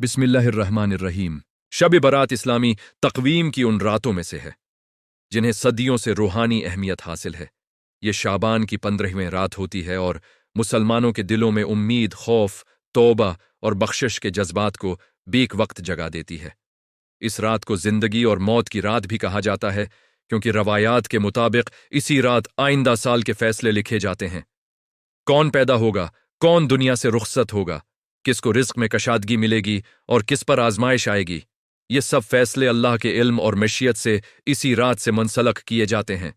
बिस्मिल्लाहिर्रहमानिर्रहीम। शब बरात इस्लामी तक़वीम की उन रातों में से है जिन्हें सदियों से रूहानी अहमियत हासिल है। ये शाबान की 15वीं रात होती है और मुसलमानों के दिलों में उम्मीद, खौफ, तौबा और बख्शिश के जज्बात को बेक वक्त जगा देती है। इस रात को जिंदगी और मौत की रात भी कहा जाता है क्योंकि रवायात के मुताबिक इसी रात आइंदा साल के फैसले लिखे जाते हैं। कौन पैदा होगा, कौन दुनिया से रुखसत होगा, किसको रिस्क में कशादगी मिलेगी और किस पर आजमाइश आएगी, ये सब फैसले अल्लाह के इल्म और मशीयत से इसी रात से मुंसलक किए जाते हैं।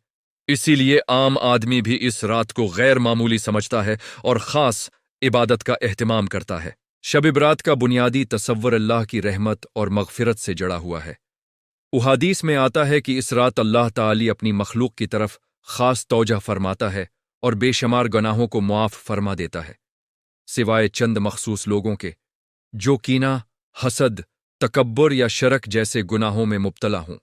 इसीलिए आम आदमी भी इस रात को गैर मामूली समझता है और ख़ास इबादत का एहतमाम करता है। शब बरात का बुनियादी तसव्वुर अल्लाह की रहमत और मग़फ़िरत से जड़ा हुआ है। उहादीस में आता है कि इस रात अल्लाह ताली अपनी मखलूक की तरफ ख़ास तौजह फरमाता है और बेशुमार गुनाहों को मुआफ़ फरमा देता है, सिवाय चंद मखसूस लोगों के जो कीना, हसद, तकब्बुर या शरक जैसे गुनाहों में मुब्तला हों।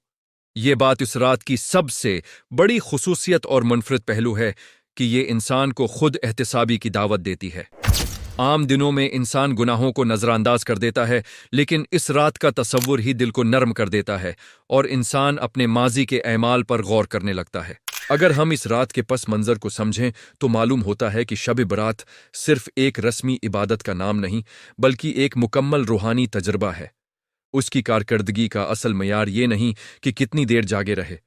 ये बात इस रात की सबसे बड़ी खुसूसियत और मुनफरिद पहलू है कि ये इंसान को खुद एहतिसाबी की दावत देती है। आम दिनों में इंसान गुनाहों को नजरअंदाज कर देता है, लेकिन इस रात का तसव्वुर ही दिल को नर्म कर देता है और इंसान अपने माजी के ऐमाल पर गौर करने लगता है। अगर हम इस रात के पस मंजर को समझें तो मालूम होता है कि शब बरात सिर्फ एक रस्मी इबादत का नाम नहीं, बल्कि एक मुकम्मल रूहानी तजर्बा है। उसकी कारकर्दगी का असल मयार ये नहीं कि कितनी देर जागे रहे,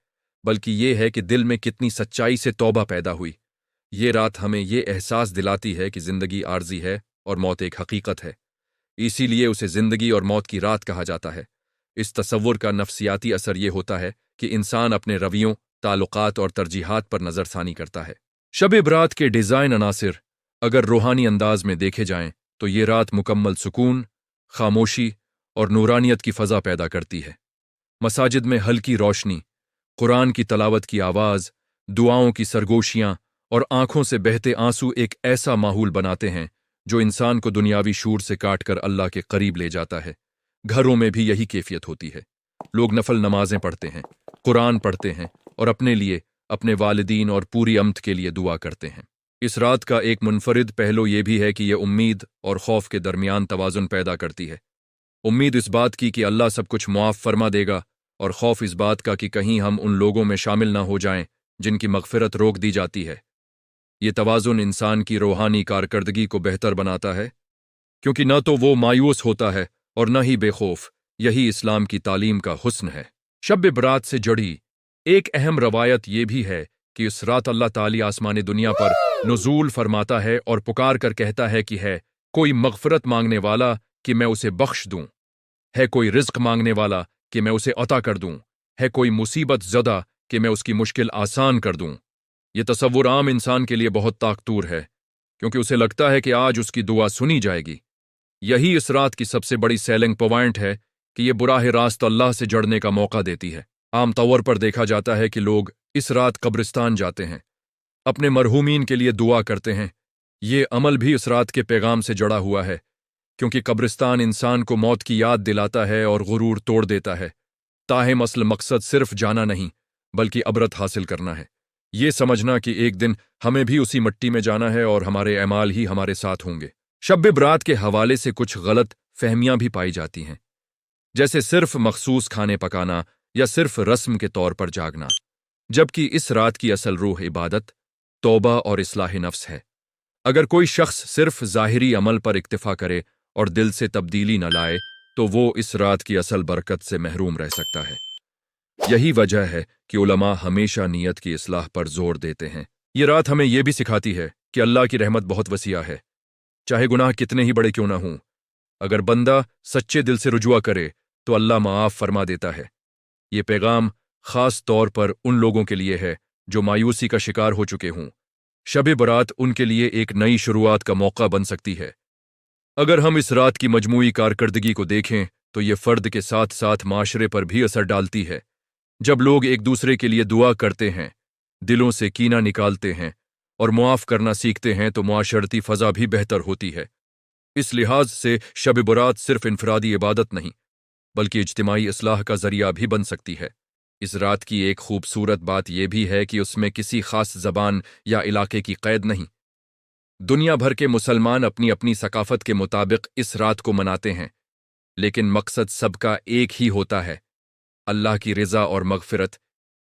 बल्कि ये है कि दिल में कितनी सच्चाई से तौबा पैदा हुई। ये रात हमें ये एहसास दिलाती है कि जिंदगी आर्जी है और मौत एक हकीकत है। इसीलिए उसे जिंदगी और मौत की रात कहा जाता है। इस तसव्वुर का नफ्सियाती असर ये होता है कि इंसान अपने रवियों, ताल्लुकात और तरजीहात पर नजरसानी करता है। शब बरात के डिज़ाइन अनासिर अगर रूहानी अंदाज में देखे जाएं तो ये रात मुकम्मल सुकून, खामोशी और नूरानियत की फ़ज़ा पैदा करती है। मसाजिद में हल्की रोशनी, कुरान की तलावत की आवाज़, दुआओं की सरगोशियाँ और आंखों से बहते आंसू एक ऐसा माहौल बनाते हैं जो इंसान को दुनियावी शूर से काटकर अल्लाह के करीब ले जाता है। घरों में भी यही कैफियत होती है। लोग नफल नमाजें पढ़ते हैं, कुरान पढ़ते हैं और अपने लिए, अपने वालिदीन और पूरी अम्त के लिए दुआ करते हैं। इस रात का एक मुनफरिद पहलू ये भी है कि यह उम्मीद और खौफ के दरमियान तवाज़ुन पैदा करती है। उम्मीद इस बात की कि अल्लाह सब कुछ मुआफ़ फरमा देगा और खौफ इस बात का कि कहीं हम उन लोगों में शामिल ना हो जाएं जिनकी मग़फ़िरत रोक दी जाती है। ये तवाज़ुन इंसान की रूहानी कारकर्दगी को बेहतर बनाता है, क्योंकि न तो वो मायूस होता है और न ही बेखौफ। यही इस्लाम की तालीम का हुस्न है। शब बरात से जुड़ी एक अहम रवायत ये भी है कि इस रात अल्लाह ताली आसमान दुनिया पर नुज़ूल फरमाता है और पुकार कर कहता है कि है कोई मग़फ़िरत मांगने वाला कि मैं उसे बख्श दूं, है कोई रिज़्क़ मांगने वाला कि मैं उसे अता कर दूं, है कोई मुसीबत ज़दा कि मैं उसकी मुश्किल आसान कर दूं। ये तसव्वुर आम इंसान के लिए बहुत ताकतूर है, क्योंकि उसे लगता है कि आज उसकी दुआ सुनी जाएगी। यही इस रात की सबसे बड़ी सेलिंग पॉइंट है कि ये बुराह रास्त अल्लाह से जुड़ने का मौका देती है। आम तौर पर देखा जाता है कि लोग इस रात कब्रिस्तान जाते हैं, अपने मरहूमीन के लिए दुआ करते हैं। ये अमल भी इस रात के पैगाम से जुड़ा हुआ है, क्योंकि कब्रिस्तान इंसान को मौत की याद दिलाता है और गुरूर तोड़ देता है। ताहिम असल मकसद सिर्फ जाना नहीं, बल्कि अबरत हासिल करना है। ये समझना कि एक दिन हमें भी उसी मिट्टी में जाना है और हमारे अमाल ही हमारे साथ होंगे। शब बरात के हवाले से कुछ गलत फहमियां भी पाई जाती हैं, जैसे सिर्फ मखसूस खाने पकाना या सिर्फ रस्म के तौर पर जागना, जबकि इस रात की असल रूह इबादत, तौबा और इस्लाह नफ्स है। अगर कोई शख्स सिर्फ ज़ाहिरी अमल पर इक्तिफा करे और दिल से तब्दीली न लाए तो वो इस रात की असल बरकत से महरूम रह सकता है। यही वजह है कि उलमा हमेशा नीयत की इस्लाह पर जोर देते हैं। ये रात हमें यह भी सिखाती है कि अल्लाह की रहमत बहुत वसीआ है, चाहे गुनाह कितने ही बड़े क्यों ना हों। अगर बंदा सच्चे दिल से रुजुआ करे तो अल्लाह माफ़ फरमा देता है। ये पैगाम ख़ास तौर पर उन लोगों के लिए है जो मायूसी का शिकार हो चुके हों। शब बरात उनके लिए एक नई शुरुआत का मौका बन सकती है। अगर हम इस रात की मजमूई कारकर्दगी को देखें तो ये फ़र्द के साथ साथ माशरे पर भी असर डालती है। जब लोग एक दूसरे के लिए दुआ करते हैं, दिलों से कीना निकालते हैं और मुआफ़ करना सीखते हैं तो मुआशरती फ़ज़ा भी बेहतर होती है। इस लिहाज से शब बरात सिर्फ इनफरादी इबादत नहीं, बल्कि इज्तिमाई इस्लाह का ज़रिया भी बन सकती है। इस रात की एक खूबसूरत बात यह भी है कि उसमें किसी खास ज़बान या इलाके की क़ैद नहीं। दुनिया भर के मुसलमान अपनी अपनी सकाफ़त के मुताबिक इस रात को मनाते हैं। लेकिन मकसद सबका एक ही होता है, अल्लाह की रज़ा और मग़फ़िरत।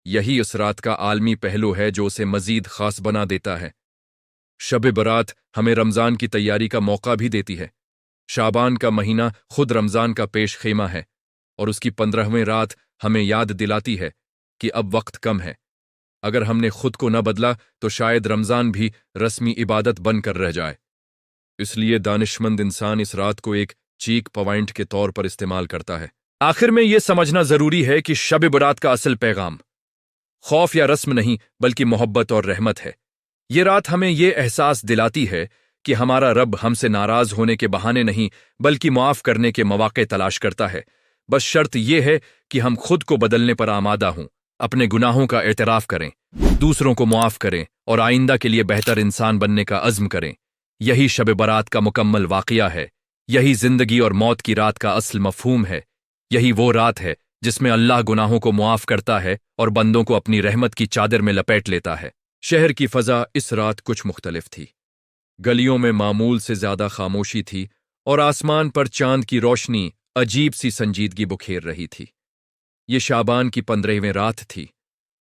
यही उस रात का आलमी पहलू है जो उसे मज़ीद ख़ास बना देता है। शब बरात हमें रमज़ान की तैयारी का मौका भी देती है। शाबान का महीना खुद रमज़ान का पेश खेमा है और उसकी 15वीं रात हमें याद दिलाती है कि अब वक्त कम है। अगर हमने खुद को न बदला तो शायद रमज़ान भी रस्मी इबादत बनकर रह जाए। इसलिए दानिशमंद इंसान इस रात को एक चीक पॉइंट के तौर पर इस्तेमाल करता है। आखिर में यह समझना ज़रूरी है कि शब बरात का असल पैगाम खौफ या रस्म नहीं बल्कि मोहब्बत और रहमत है। ये रात हमें यह एहसास दिलाती है कि हमारा रब हमसे नाराज होने के बहाने नहीं बल्कि मुआफ करने के मौके तलाश करता है। बस शर्त यह है कि हम खुद को बदलने पर आमादा हों, अपने गुनाहों का एतराफ़ करें, दूसरों को मुआफ करें और आइंदा के लिए बेहतर इंसान बनने का अज़्म करें। यही शब बरात का मुकम्मल वाक़या है। यही ज़िंदगी और मौत की रात का असल मफ़हूम है। यही वो रात है जिसमें अल्लाह गुनाहों को मुआफ करता है और बंदों को अपनी रहमत की चादर में लपेट लेता है। शहर की फ़ज़ा इस रात कुछ मुख्तलिफ थी। गलियों में मामूल से ज़्यादा खामोशी थी और आसमान पर चांद की रोशनी अजीब सी संजीदगी बुखेर रही थी। ये शाबान की 15वीं रात थी,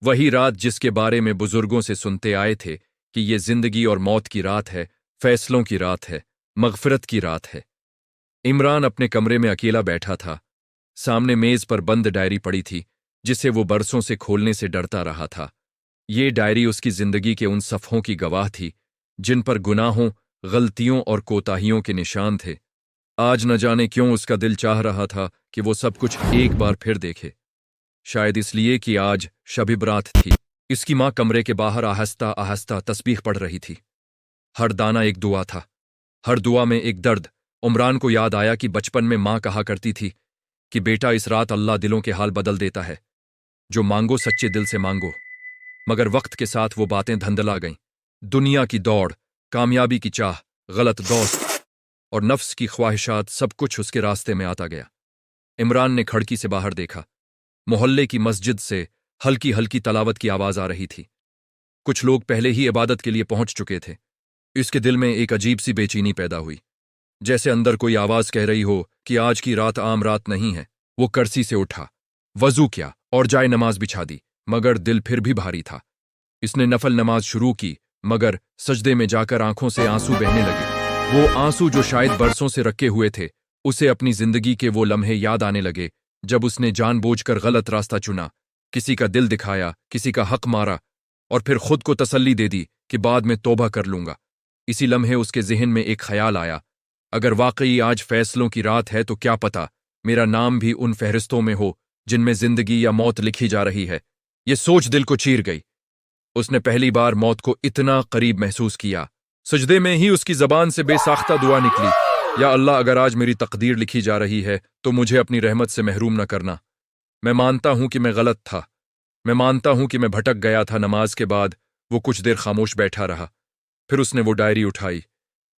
वही रात जिसके बारे में बुजुर्गों से सुनते आए थे कि ये जिंदगी और मौत की रात है, फैसलों की रात है, मग़फ़िरत की रात है। इमरान अपने कमरे में अकेला बैठा था। सामने मेज पर बंद डायरी पड़ी थी जिसे वो बरसों से खोलने से डरता रहा था। ये डायरी उसकी जिंदगी के उन सफ़ों की गवाह थी जिन पर गुनाहों, गलतियों और कोताहियों के निशान थे। आज न जाने क्यों उसका दिल चाह रहा था कि वो सब कुछ एक बार फिर देखे। शायद इसलिए कि आज शब बरात थी। इसकी माँ कमरे के बाहर आहिस्ता आहिस्ता तस्बीह पढ़ रही थी। हर दाना एक दुआ था, हर दुआ में एक दर्द। इमरान को याद आया कि बचपन में माँ कहा करती थी कि बेटा, इस रात अल्लाह दिलों के हाल बदल देता है, जो मांगो सच्चे दिल से मांगो। मगर वक्त के साथ वो बातें धंधला गईं। दुनिया की दौड़, कामयाबी की चाह, गलत दोस्त और नफ्स की ख्वाहिशात, सब कुछ उसके रास्ते में आता गया। इमरान ने खिड़की से बाहर देखा। मोहल्ले की मस्जिद से हल्की हल्की तलावत की आवाज आ रही थी। कुछ लोग पहले ही इबादत के लिए पहुंच चुके थे। इसके दिल में एक अजीब सी बेचैनी पैदा हुई, जैसे अंदर कोई आवाज कह रही हो कि आज की रात आम रात नहीं है। वो कुर्सी से उठा, वजू किया और जाए नमाज बिछा दी, मगर दिल फिर भी भारी था। इसने नफल नमाज शुरू की, मगर सजदे में जाकर आंखों से आंसू बहने लगे। वो आंसू जो शायद बरसों से रखे हुए थे। उसे अपनी जिंदगी के वो लम्हे याद आने लगे जब उसने जानबूझकर गलत रास्ता चुना, किसी का दिल दिखाया, किसी का हक मारा और फिर खुद को तसल्ली दे दी कि बाद में तौबा कर लूंगा। इसी लम्हे उसके ज़हन में एक ख्याल आया, अगर वाकई आज फैसलों की रात है तो क्या पता मेरा नाम भी उन फहरिस्तों में हो जिनमें जिंदगी या मौत लिखी जा रही है। ये सोच दिल को चीर गई। उसने पहली बार मौत को इतना करीब महसूस किया। सजदे में ही उसकी जबान से बेसाख्ता दुआ निकली, या अल्लाह, अगर आज मेरी तकदीर लिखी जा रही है तो मुझे अपनी रहमत से महरूम न करना। मैं मानता हूं कि मैं गलत था, मैं मानता हूं कि मैं भटक गया था। नमाज के बाद वो कुछ देर खामोश बैठा रहा। फिर उसने वो डायरी उठाई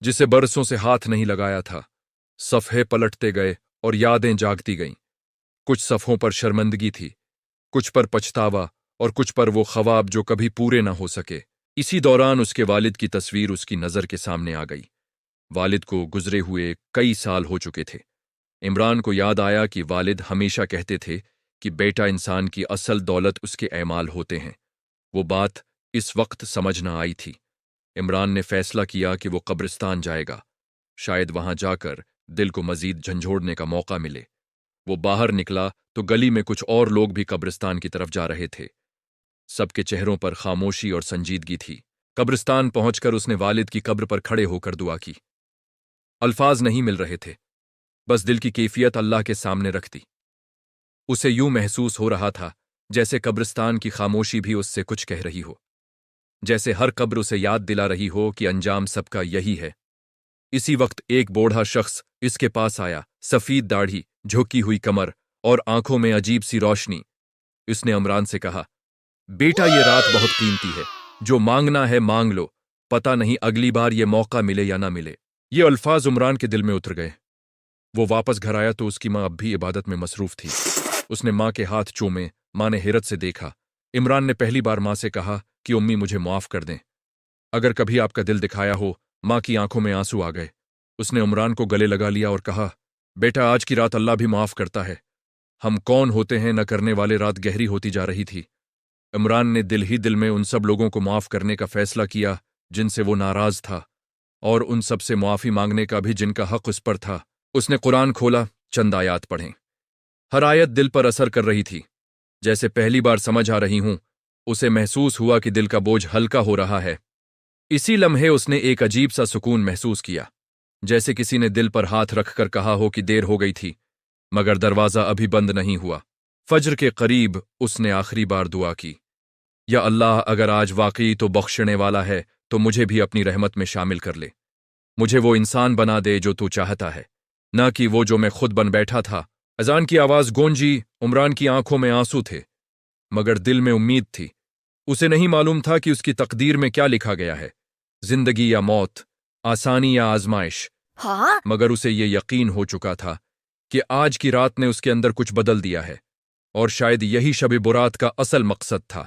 जिसे बरसों से हाथ नहीं लगाया था। सफ़े पलटते गए और यादें जागती गईं। कुछ सफ़ों पर शर्मिंदगी थी, कुछ पर पछतावा और कुछ पर वो ख्वाब जो कभी पूरे न हो सके। इसी दौरान उसके वालिद की तस्वीर उसकी नज़र के सामने आ गई। वालिद को गुजरे हुए कई साल हो चुके थे। इमरान को याद आया कि वालिद हमेशा कहते थे कि बेटा, इंसान की असल दौलत उसके ऐमाल होते हैं। वो बात इस वक्त समझ न आई थी। इमरान ने फैसला किया कि वो कब्रिस्तान जाएगा। शायद वहां जाकर दिल को मजीद झंझोड़ने का मौका मिले। वो बाहर निकला तो गली में कुछ और लोग भी कब्रिस्तान की तरफ जा रहे थे। सबके चेहरों पर खामोशी और संजीदगी थी। कब्रिस्तान पहुंचकर उसने वालिद की कब्र पर खड़े होकर दुआ की। अल्फाज नहीं मिल रहे थे, बस दिल की कैफियत अल्लाह के सामने रख दी। उसे यूं महसूस हो रहा था जैसे कब्रिस्तान की खामोशी भी उससे कुछ कह रही हो, जैसे हर कब्र उसे याद दिला रही हो कि अंजाम सबका यही है। इसी वक्त एक बूढ़ा शख्स इसके पास आया, सफेद दाढ़ी, झुकी हुई कमर और आंखों में अजीब सी रोशनी। इसने इमरान से कहा, बेटा, ये रात बहुत कीमती है, जो मांगना है मांग लो, पता नहीं अगली बार ये मौका मिले या ना मिले। ये अल्फाज इमरान के दिल में उतर गए। वो वापस घर आया तो उसकी माँ अब भी इबादत में मसरूफ थी। उसने माँ के हाथ चूमे। माँ ने हैरत से देखा। इमरान ने पहली बार माँ से कहा कि उम्मी, मुझे माफ कर दें, अगर कभी आपका दिल दिखाया हो। माँ की आंखों में आंसू आ गए। उसने इमरान को गले लगा लिया और कहा, بیٹا آج کی رات اللہ بھی معاف کرتا ہے، ہم کون ہوتے ہیں نہ کرنے والے۔ رات گہری ہوتی جا رہی تھی۔ عمران نے دل ہی دل میں ان سب لوگوں کو معاف کرنے کا فیصلہ کیا جن سے وہ ناراض تھا، اور ان سب سے معافی مانگنے کا بھی جن کا حق اس پر تھا۔ اس نے قرآن کھولا، چند آیات پڑھیں۔ ہر آیت دل پر اثر کر رہی تھی، جیسے پہلی بار سمجھ آ رہی ہوں۔ اسے محسوس ہوا کہ دل کا بوجھ ہلکا ہو رہا ہے۔ اسی لمحے اس نے ایک عجیب سا سکون محسوس کیا، جیسے کسی نے دل پر ہاتھ رکھ کر کہا ہو کہ دیر ہو گئی تھی، مگر دروازہ ابھی بند نہیں ہوا۔ فجر کے قریب اس نے آخری بار دعا کی، یا اللہ، اگر آج واقعی تو بخشنے والا ہے تو مجھے بھی اپنی رحمت میں شامل کر لے۔ مجھے وہ انسان بنا دے جو تو چاہتا ہے، نہ کہ وہ جو میں خود بن بیٹھا تھا۔ اذان کی آواز گونجی۔ عمران کی آنکھوں میں آنسو تھے، مگر دل میں امید تھی۔ اسے نہیں معلوم تھا کہ اس کی تقدیر میں کیا لکھا گیا ہے، زندگی یا موت، آسانی یا آزمائش، ہاں مگر اسے یہ یقین ہو چکا تھا کہ آج کی رات نے اس کے اندر کچھ بدل دیا ہے، اور شاید یہی شب برات کا اصل مقصد تھا۔